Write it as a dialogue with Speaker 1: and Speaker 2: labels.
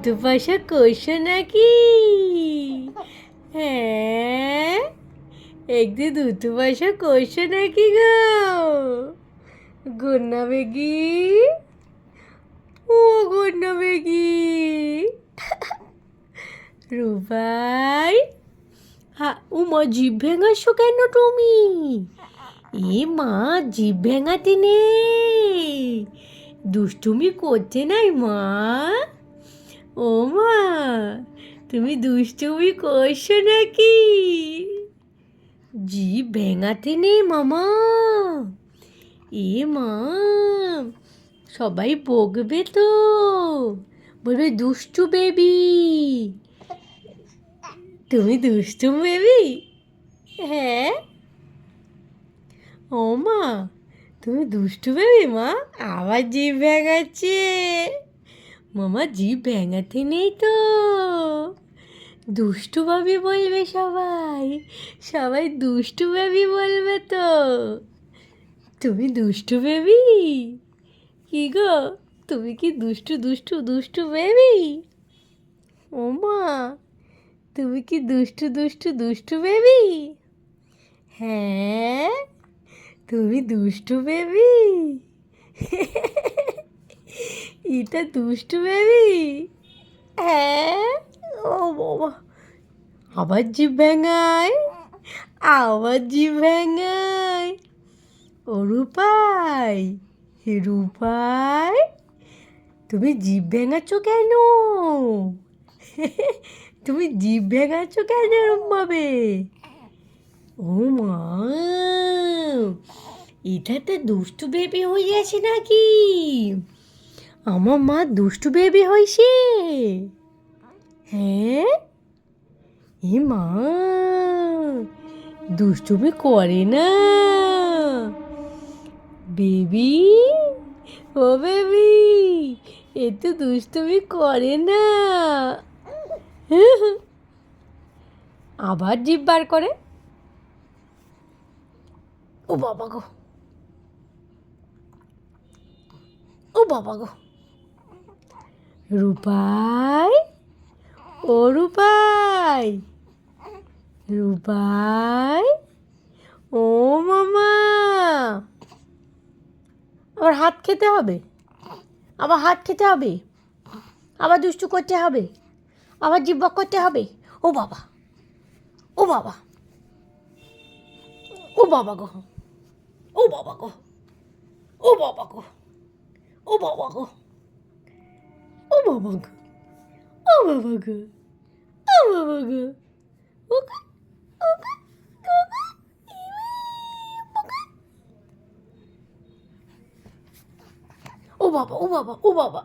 Speaker 1: তো পয়সা করছো নাকি? হ্যাঁ, একদিন দুটো পয়সা করছো নাকি গো? গন্না বেগি, ও গন্না বেগি, রুবাই, ও মা জিভ ভেঙাছো কেন তুমি? এ মা জিভ ভেঙাতে নেই, দুষ্টুমি করছে নাই মা। ও মা, তুমি দুষ্টুমি করছো নাকি? জিভ ভেঙাতে নেই মামা। এ মা, সবাই বকবে তো, বলবে দুষ্টু বেবি। তুমি দুষ্টু বেবি? হ্যাঁ, ও মা, তুমি দুষ্টু বেবি মা। আবার জিভ ভেঙাচ্ছে। মামা জিভ ভেঙাতে নেই তো, দুষ্টু ভাবি বলবে সবাই, সবাই দুষ্টু বেবি বলবে তো। তুমি দুষ্টু বেবি? কি গো, তুমি কি দুষ্টু দুষ্টু দুষ্টু বেবি? ও মা, তুমি কি দুষ্টু দুষ্টু দুষ্টু বেবি? হ্যাঁ, তুমি দুষ্টু বেবি? এটা দুষ্টু বেবি? হ্যাঁ, ও বাবা, আবার জিভ ভেঙায়, আবার জিভ ভেঙায়। ও রূপাই, রূপাই, তুমি জিভ ভেঙাচ্ছ কেন? তুমি জিভ ভেঙাচ্ছ কেন এরমভাবে? ও মা, এটাতে দুষ্টু বেবি হয়ে গেছে নাকি? আমার মা দুষ্টু বেবি হয়েছে? হ্যাঁ, এ মা, দুষ্টুমি করে না বেবি। ও বেবি, এ তো দুষ্টুমি করে না। আবার জিভ বার করে। ও বাবা গো, ও বাবা গো। রূপাই, ও রূপাই, রূপাই, ও মামা। আবার হাত খেতে হবে, আবার হাত খেতে হবে, আবার দুষ্টু করতে হবে, আবার জিব্বা করতে হবে। ও বাবা, ও বাবা, ও বাবা গো, ও বাবা গো, ও বাবা গো, ও বাবা গো, ও বাবা গো, ও বাবা গো, ও বাবা গো, ও গো, ও গো, ও গো, ও বাবা, ও বাবা, ও বাবা,